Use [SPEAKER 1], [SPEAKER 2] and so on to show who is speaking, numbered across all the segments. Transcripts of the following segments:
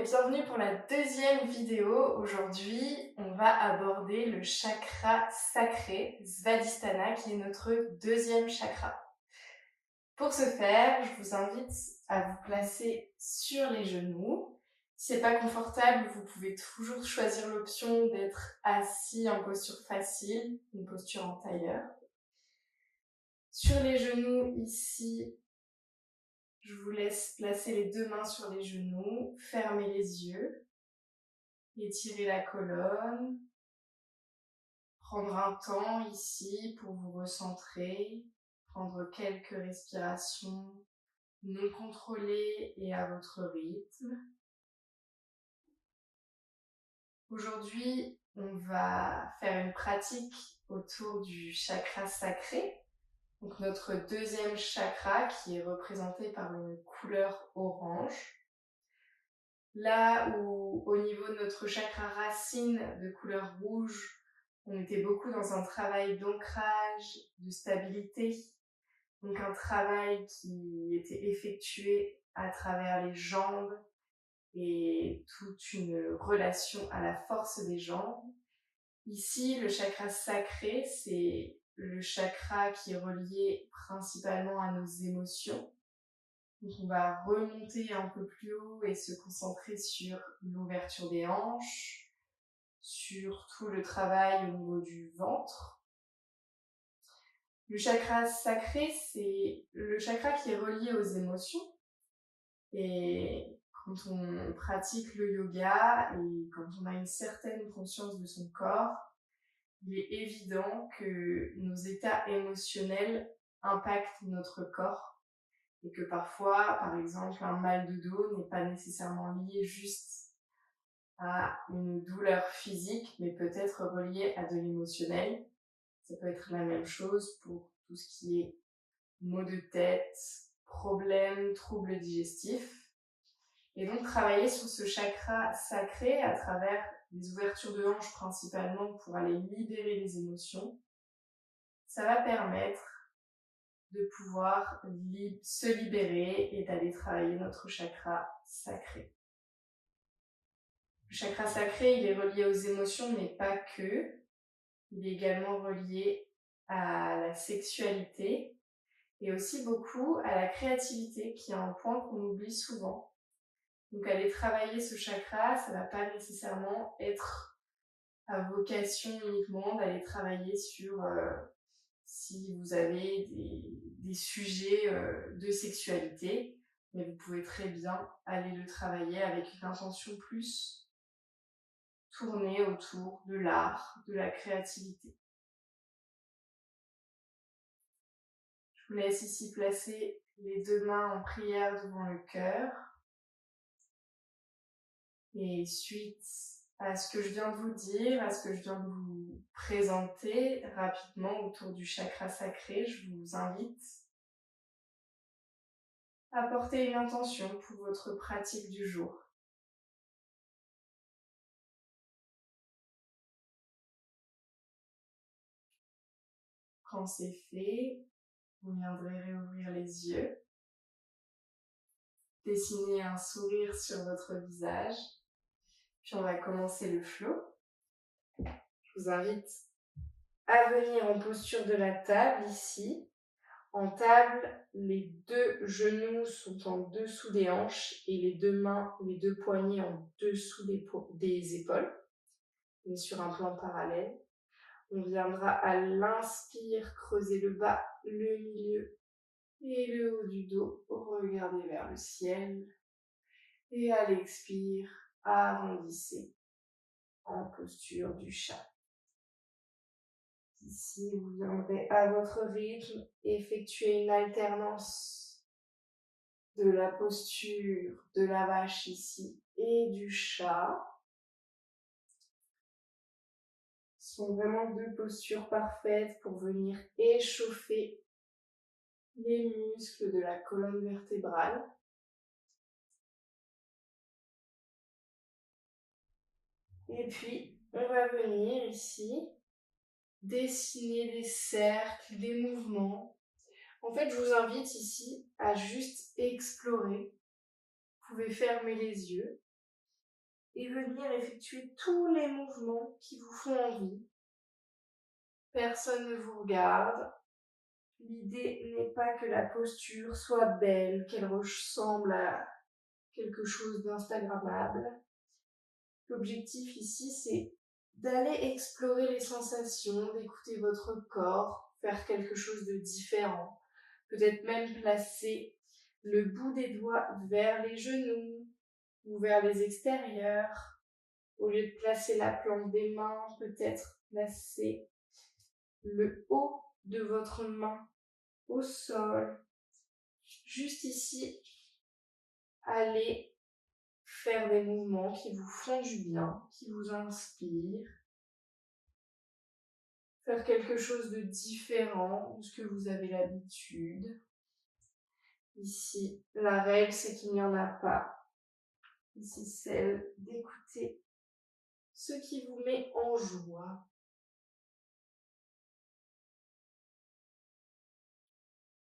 [SPEAKER 1] bienvenue pour la deuxième vidéo. Aujourd'hui, on va aborder le chakra sacré, Svadhisthana, qui est notre deuxième chakra. Pour ce faire, je vous invite à vous placer sur les genoux. Si c'est pas confortable, vous pouvez toujours choisir l'option d'être assis en posture facile, une posture en tailleur. Sur les genoux, ici, je vous laisse placer les deux mains sur les genoux, fermer les yeux, étirer la colonne, prendre un temps ici pour vous recentrer, prendre quelques respirations non contrôlées et à votre rythme. Aujourd'hui, on va faire une pratique autour du chakra sacré, donc notre deuxième chakra qui est représenté par une couleur orange. Là où au niveau de notre chakra racine de couleur rouge, on était beaucoup dans un travail d'ancrage, de stabilité, donc un travail qui était effectué à travers les jambes et toute une relation à la force des jambes. Ici, le chakra sacré, c'est le chakra qui est relié principalement à nos émotions. Donc on va remonter un peu plus haut et se concentrer sur l'ouverture des hanches, sur tout le travail au niveau du ventre. Le chakra sacré, c'est le chakra qui est relié aux émotions. Et quand on pratique le yoga et quand on a une certaine conscience de son corps, il est évident que nos états émotionnels impactent notre corps. Et que parfois, par exemple, un mal de dos n'est pas nécessairement lié juste à une douleur physique, mais peut être relié à de l'émotionnel. Ça peut être la même chose pour tout ce qui est maux de tête, problèmes, troubles digestifs. Et donc, travailler sur ce chakra sacré à travers les ouvertures de hanches principalement pour aller libérer les émotions, ça va permettre de pouvoir se libérer et d'aller travailler notre chakra sacré. Le chakra sacré, il est relié aux émotions, mais pas que. Il est également relié à la sexualité et aussi beaucoup à la créativité, qui est un point qu'on oublie souvent. Donc aller travailler ce chakra, ça ne va pas nécessairement être à vocation uniquement d'aller travailler sur si vous avez des sujets de sexualité, mais vous pouvez très bien aller le travailler avec une intention plus tournée autour de l'art, de la créativité. Je vous laisse ici placer les deux mains en prière devant le cœur. Et suite à ce que je viens de vous dire, à ce que je viens de vous présenter rapidement autour du chakra sacré, je vous invite à porter une intention pour votre pratique du jour. Quand c'est fait, vous viendrez réouvrir les yeux, dessiner un sourire sur votre visage, puis on va commencer le flow. Je vous invite à venir en posture de la table ici. En table, les deux genoux sont en dessous des hanches et les deux mains, les deux poignets en dessous des épaules. On est sur un plan parallèle. On viendra à l'inspire creuser le bas, le milieu et le haut du dos. Regardez vers le ciel. Et à l'expire, arrondissez en posture du chat. Ici, vous viendrez à votre rythme effectuer une alternance de la posture de la vache ici et du chat. Ce sont vraiment deux postures parfaites pour venir échauffer les muscles de la colonne vertébrale. Et puis, on va venir ici dessiner des cercles, des mouvements. En fait, je vous invite ici à juste explorer. Vous pouvez fermer les yeux et venir effectuer tous les mouvements qui vous font envie. Personne ne vous regarde. L'idée n'est pas que la posture soit belle, qu'elle ressemble à quelque chose d'instagrammable. L'objectif ici, c'est d'aller explorer les sensations, d'écouter votre corps, faire quelque chose de différent. Peut-être même placer le bout des doigts vers les genoux ou vers les extérieurs. Au lieu de placer la plante des mains, peut-être placer le haut de votre main au sol. Juste ici, allez faire des mouvements qui vous font du bien, qui vous inspirent. Faire quelque chose de différent de ce que vous avez l'habitude. Ici, la règle, c'est qu'il n'y en a pas. Ici, celle d'écouter ce qui vous met en joie.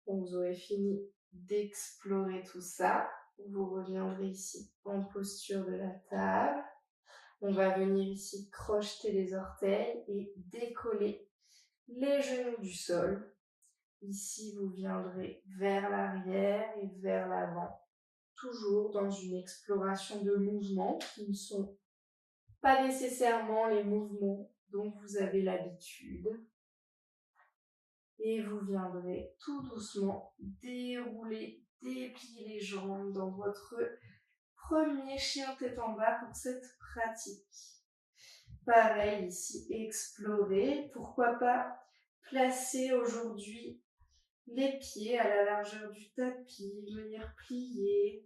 [SPEAKER 1] Quand vous aurez fini d'explorer tout ça, vous reviendrez ici en posture de la table. On va venir ici crocheter les orteils et décoller les genoux du sol. Ici, vous viendrez vers l'arrière et vers l'avant, toujours dans une exploration de mouvements qui ne sont pas nécessairement les mouvements dont vous avez l'habitude. Et vous viendrez tout doucement dérouler, déplier les jambes dans votre premier chien tête en bas pour cette pratique. Pareil ici, explorer, pourquoi pas placer aujourd'hui les pieds à la largeur du tapis, venir plier,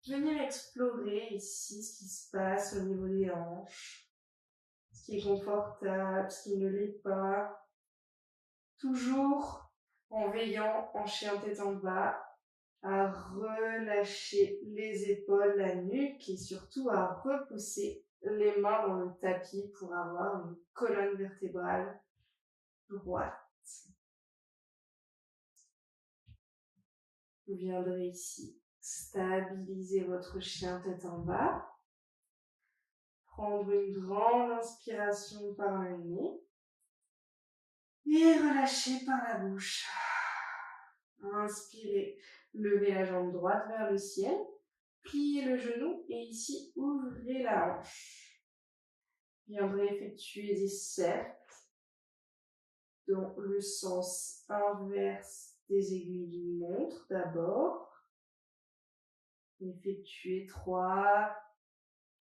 [SPEAKER 1] venir explorer ici ce qui se passe au niveau des hanches, ce qui est confortable, ce qui ne l'est pas. Toujours en veillant en chien tête en bas à relâcher les épaules, la nuque et surtout à repousser les mains dans le tapis pour avoir une colonne vertébrale droite. Vous viendrez ici stabiliser votre chien tête en bas. Prendre une grande inspiration par le nez. Et relâcher par la bouche. Inspirez, levez la jambe droite vers le ciel. Pliez le genou et ici ouvrez la hanche. Viendrez effectuer des cercles dans le sens inverse des aiguilles d'une montre d'abord. Effectuez 3,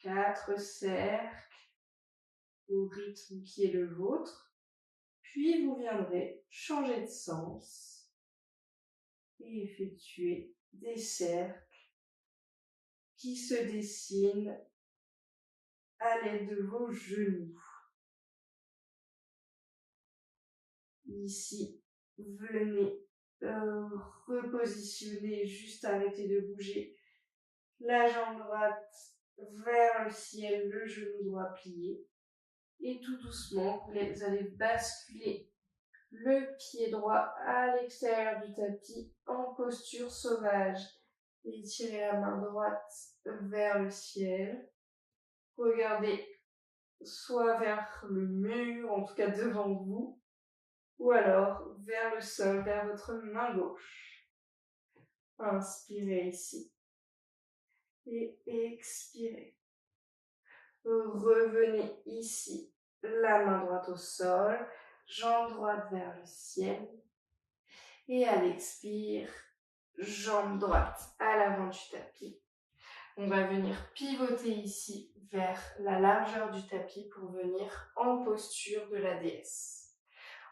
[SPEAKER 1] 4 cercles au rythme qui est le vôtre. Puis vous viendrez changer de sens et effectuer des cercles qui se dessinent à l'aide de vos genoux. Ici, venez repositionner, juste arrêter de bouger la jambe droite vers le ciel, le genou droit plié. Et tout doucement, vous allez basculer le pied droit à l'extérieur du tapis en posture sauvage. Étirez la main droite vers le ciel. Regardez soit vers le mur, en tout cas devant vous, ou alors vers le sol, vers votre main gauche. Inspirez ici et expirez. Revenez ici, la main droite au sol, jambe droite vers le ciel. Et à l'expire, jambe droite à l'avant du tapis. On va venir pivoter ici vers la largeur du tapis pour venir en posture de la déesse.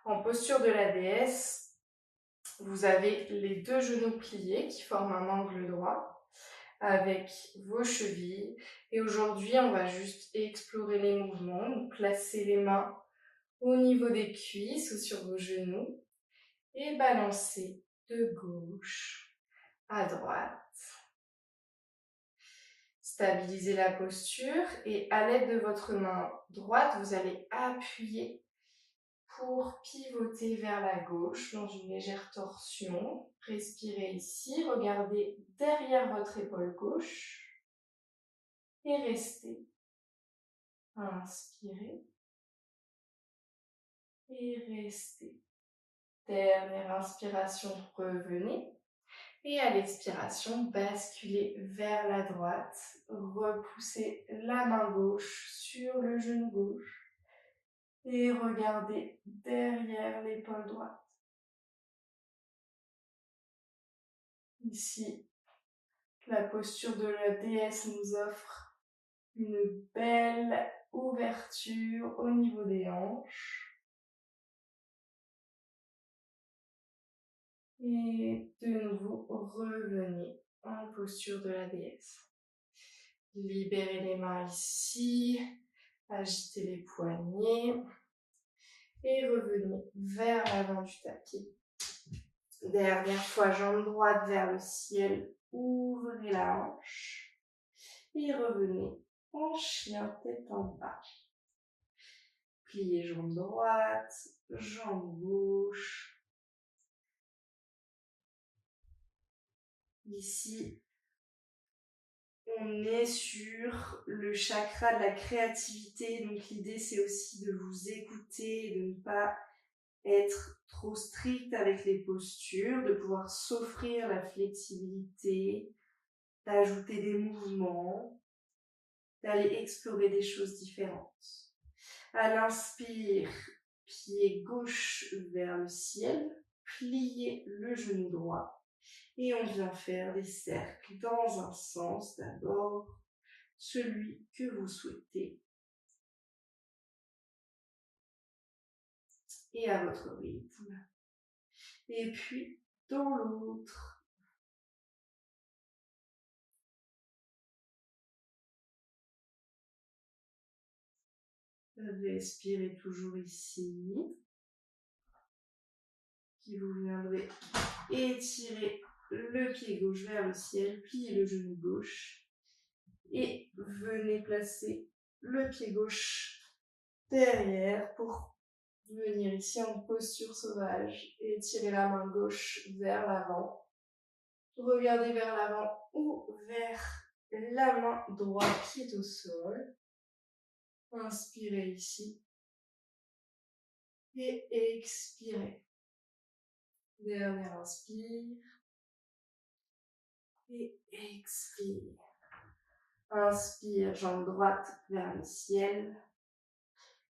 [SPEAKER 1] En posture de la déesse, vous avez les deux genoux pliés qui forment un angle droit avec vos chevilles. Et aujourd'hui, on va juste explorer les mouvements. Donc, placez les mains au niveau des cuisses ou sur vos genoux et balancez de gauche à droite. Stabilisez la posture et à l'aide de votre main droite, vous allez appuyer pour pivoter vers la gauche dans une légère torsion. Respirez ici, regardez derrière votre épaule gauche et restez Inspirez et restez. Dernière inspiration, revenez. Et à l'expiration, basculez vers la droite. Repoussez la main gauche sur le genou gauche. Et regardez derrière l'épaule droite. Ici, la posture de la déesse nous offre une belle ouverture au niveau des hanches. Et de nouveau, revenez en posture de la déesse. Libérez les mains ici, agitez les poignets et revenez vers l'avant du tapis. Dernière fois, jambe droite vers le ciel, ouvrez la hanche et revenez en chien tête en bas. Pliez jambe droite, jambe gauche. Ici, on est sur le chakra de la créativité, donc l'idée c'est aussi de vous écouter, de ne pas être trop strict avec les postures, de pouvoir s'offrir la flexibilité, d'ajouter des mouvements, d'aller explorer des choses différentes. À l'inspire, pied gauche vers le ciel, pliez le genou droit. Et on vient faire des cercles dans un sens d'abord, celui que vous souhaitez. Et à votre rythme. Et puis, dans l'autre. Respirez toujours ici. Puis vous viendrez étirer le pied gauche vers le ciel, pliez le genou gauche. Et venez placer le pied gauche derrière pour venir ici en posture sauvage et étirer la main gauche vers l'avant. Regardez vers l'avant ou vers la main droite qui est au sol. Inspirez ici et expirez. Dernière inspire et expire. Inspire, jambe droite vers le ciel.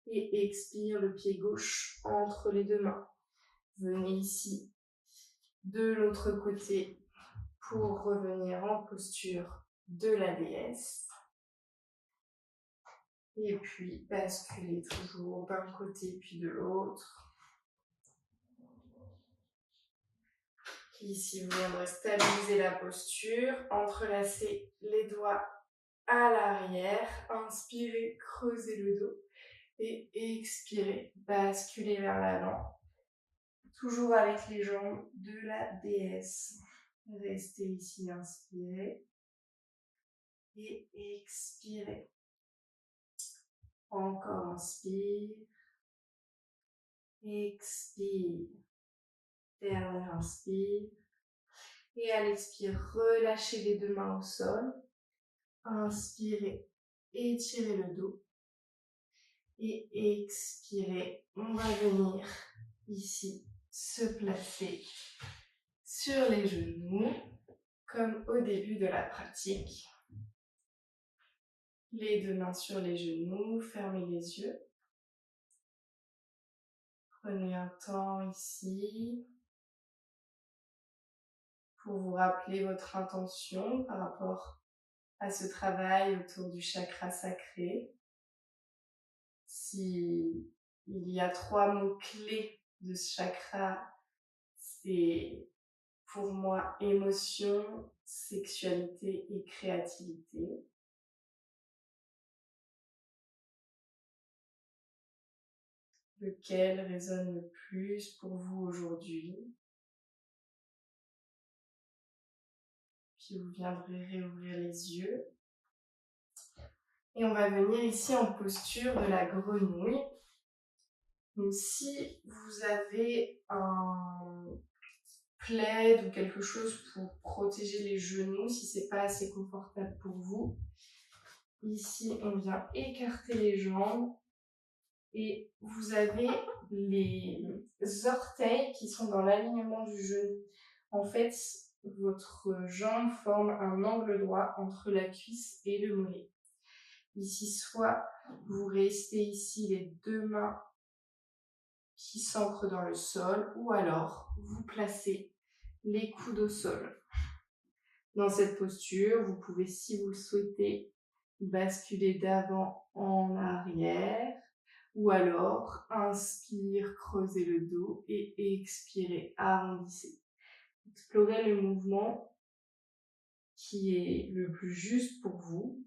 [SPEAKER 1] Et expire, le pied gauche entre les deux mains. Venez ici de l'autre côté pour revenir en posture de la déesse. Et puis basculez toujours d'un côté puis de l'autre. Ici, vous viendrez stabiliser la posture, entrelacer les doigts à l'arrière, inspirez, creusez le dos et expirez, basculez vers l'avant. Toujours avec les jambes de la déesse. Restez ici, inspirez et expirez. Encore inspire, expire. Dernier inspire. Et à l'expire, relâchez les deux mains au sol. Inspirez, étirez le dos. Et expirez, on va venir ici se placer sur les genoux, comme au début de la pratique. Les deux mains sur les genoux, fermez les yeux. Prenez un temps ici pour vous rappeler votre intention par rapport à ce travail autour du chakra sacré. Si il y a 3 mots clés de ce chakra, c'est pour moi émotion, sexualité et créativité. Lequel résonne le plus pour vous aujourd'hui? Puis vous viendrez réouvrir les yeux. Et on va venir ici en posture de la grenouille. Donc si vous avez un plaid ou quelque chose pour protéger les genoux, si c'est pas assez confortable pour vous, ici, on vient écarter les jambes. Et vous avez les orteils qui sont dans l'alignement du genou. En fait, votre jambe forme un angle droit entre la cuisse et le mollet. Ici, soit vous restez ici les deux mains qui s'ancrent dans le sol, ou alors vous placez les coudes au sol. Dans cette posture, vous pouvez, si vous le souhaitez, basculer d'avant en arrière, ou alors inspire, creusez le dos et expirez, arrondissez. Explorez le mouvement qui est le plus juste pour vous,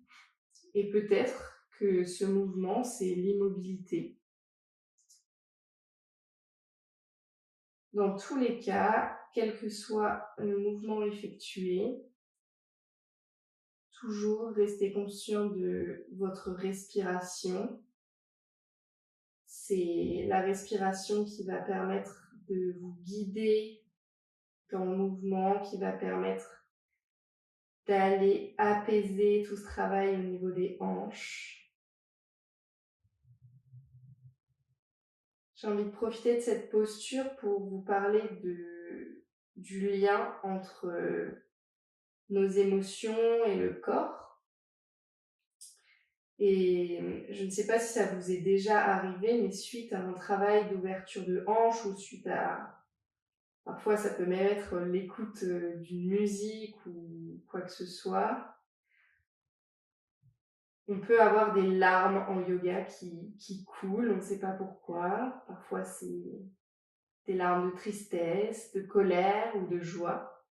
[SPEAKER 1] et peut-être que ce mouvement, c'est l'immobilité. Dans tous les cas, quel que soit le mouvement effectué, toujours restez conscient de votre respiration. C'est la respiration qui va permettre de vous guider dans le mouvement, qui va permettre d'aller apaiser tout ce travail au niveau des hanches. J'ai envie de profiter de cette posture pour vous parler du lien entre nos émotions et le corps. Et je ne sais pas si ça vous est déjà arrivé, mais suite à un travail d'ouverture de hanche ou suite à... Parfois, ça peut même être l'écoute d'une musique ou quoi que ce soit. On peut avoir des larmes en yoga qui coulent, on ne sait pas pourquoi. Parfois, c'est des larmes de tristesse, de colère ou de joie.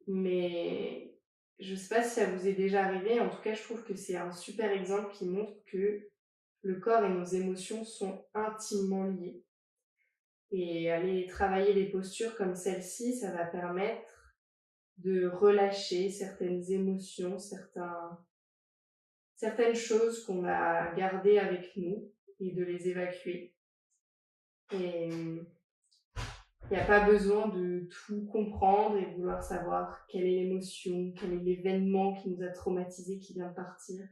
[SPEAKER 1] Mais je ne sais pas si ça vous est déjà arrivé. En tout cas, je trouve que c'est un super exemple qui montre que le corps et nos émotions sont intimement liés. Et aller travailler des postures comme celle-ci, ça va permettre de relâcher certaines émotions, certaines choses qu'on a gardées avec nous et de les évacuer. Et il n'y a pas besoin de tout comprendre et vouloir savoir quelle est l'émotion, quel est l'événement qui nous a traumatisés, qui vient de partir.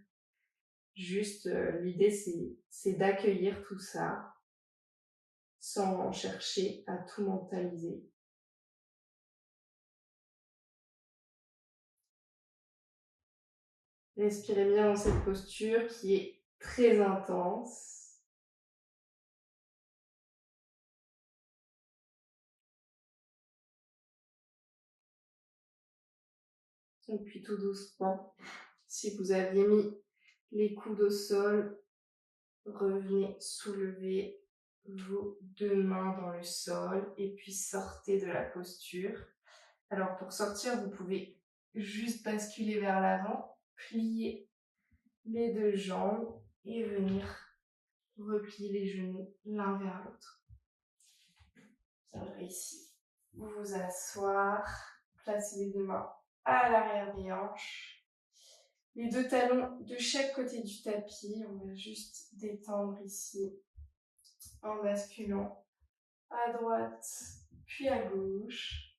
[SPEAKER 1] Juste, l'idée, c'est d'accueillir tout ça sans chercher à tout mentaliser. Respirez bien dans cette posture qui est très intense. Et puis tout doucement, si vous aviez mis les coudes au sol, revenez soulever vos deux mains dans le sol et puis sortez de la posture. Alors pour sortir, vous pouvez juste basculer vers l'avant, plier les deux jambes et venir replier les genoux l'un vers l'autre. Vous viendrez ici, vous asseoir, placer les deux mains à l'arrière des hanches. Les deux talons de chaque côté du tapis, on va juste détendre ici en basculant à droite puis à gauche.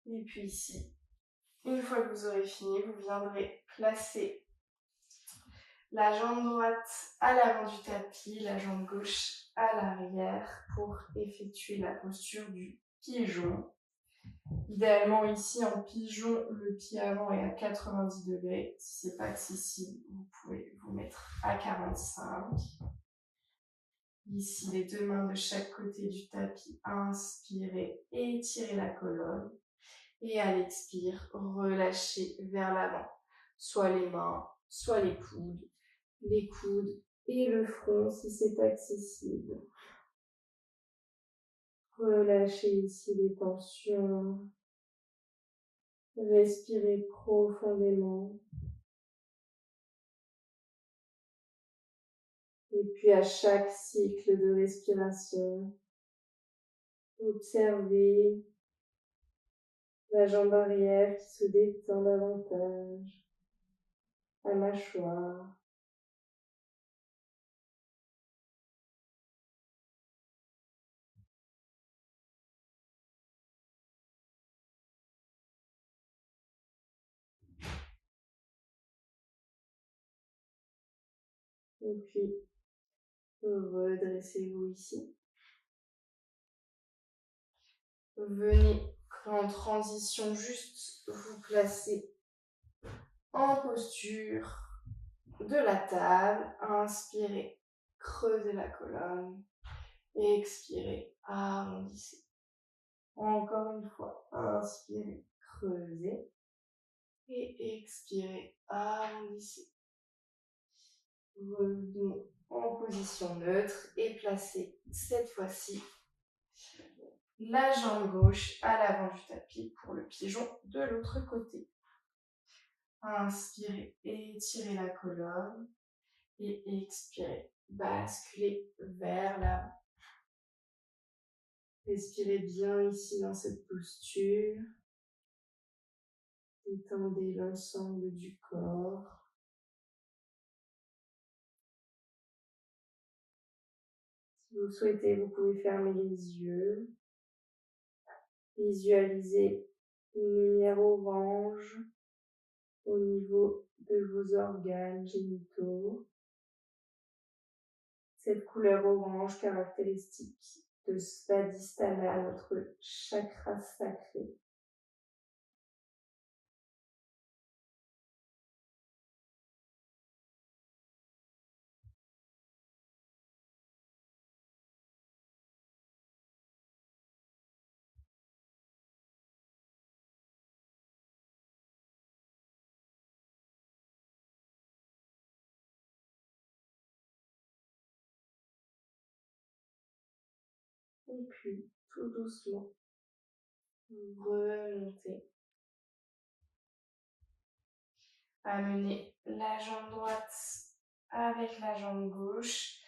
[SPEAKER 1] Et puis ici, une fois que vous aurez fini, vous viendrez placer la jambe droite à l'avant du tapis, la jambe gauche à l'arrière pour effectuer la posture du pigeon. Idéalement ici en pigeon, le pied avant est à 90 degrés. Si ce n'est pas accessible, vous pouvez vous mettre à 45. Ici, les deux mains de chaque côté du tapis, inspirez, étirez la colonne. Et à l'expire, relâchez vers l'avant. Soit les mains, soit les coudes et le front si c'est accessible. Relâchez ici les tensions. Respirez profondément. Et puis à chaque cycle de respiration, observez la jambe arrière qui se détend davantage, la mâchoire. Et puis, redressez-vous ici. Venez en transition juste vous placer en posture de la table. Inspirez, creusez la colonne. Expirez, arrondissez. Encore une fois, inspirez, creusez. Et expirez, arrondissez. Revenez en position neutre et placez cette fois-ci la jambe gauche à l'avant du tapis pour le pigeon de l'autre côté. Inspirez, étirez la colonne et expirez, basculez vers l'avant. Respirez bien ici dans cette posture. Étendez l'ensemble du corps. Si vous souhaitez, vous pouvez fermer les yeux. Visualisez une lumière orange au niveau de vos organes génitaux. Cette couleur orange caractéristique de Svadhisthana, notre chakra sacré. Et puis, tout doucement, remontez. Amenez la jambe droite avec la jambe gauche.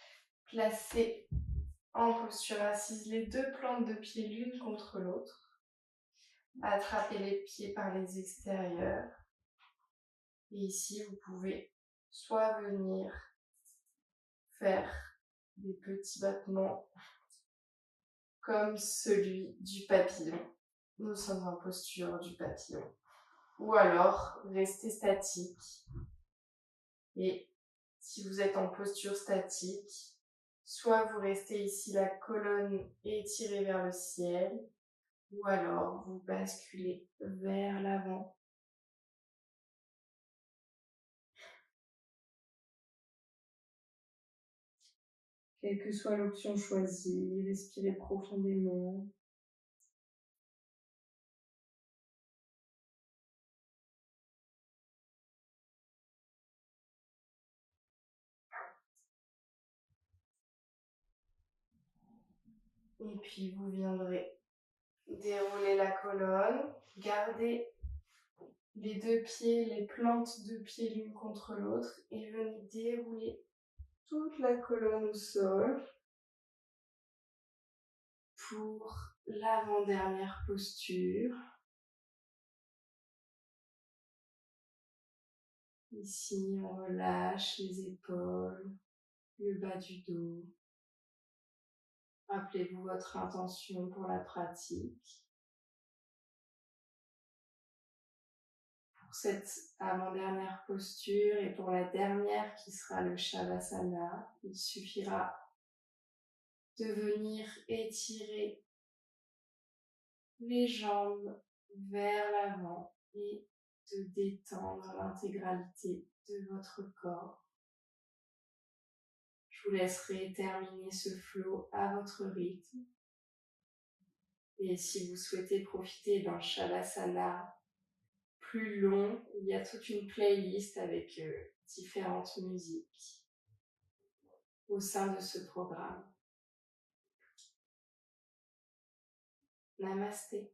[SPEAKER 1] Placez en posture assise les deux plantes de pied l'une contre l'autre. Attrapez les pieds par les extérieurs. Et ici, vous pouvez soit venir faire des petits battements comme celui du papillon. Nous sommes en posture du papillon. Ou alors, rester statique. Et si vous êtes en posture statique, soit vous restez ici la colonne étirée vers le ciel, ou alors vous basculez vers l'avant. Quelle que soit l'option choisie, respirez profondément. Et puis vous viendrez dérouler la colonne, gardez les deux pieds, les plantes de pieds l'une contre l'autre et venez dérouler toute la colonne au sol pour l'avant-dernière posture. Ici, on relâche les épaules, le bas du dos. Rappelez-vous votre intention pour la pratique. Pour cette avant-dernière posture et pour la dernière qui sera le Shavasana, il suffira de venir étirer les jambes vers l'avant et de détendre l'intégralité de votre corps. Je vous laisserai terminer ce flow à votre rythme. Et si vous souhaitez profiter d'un Shavasana plus long, il y a toute une playlist avec différentes musiques au sein de ce programme. Namasté.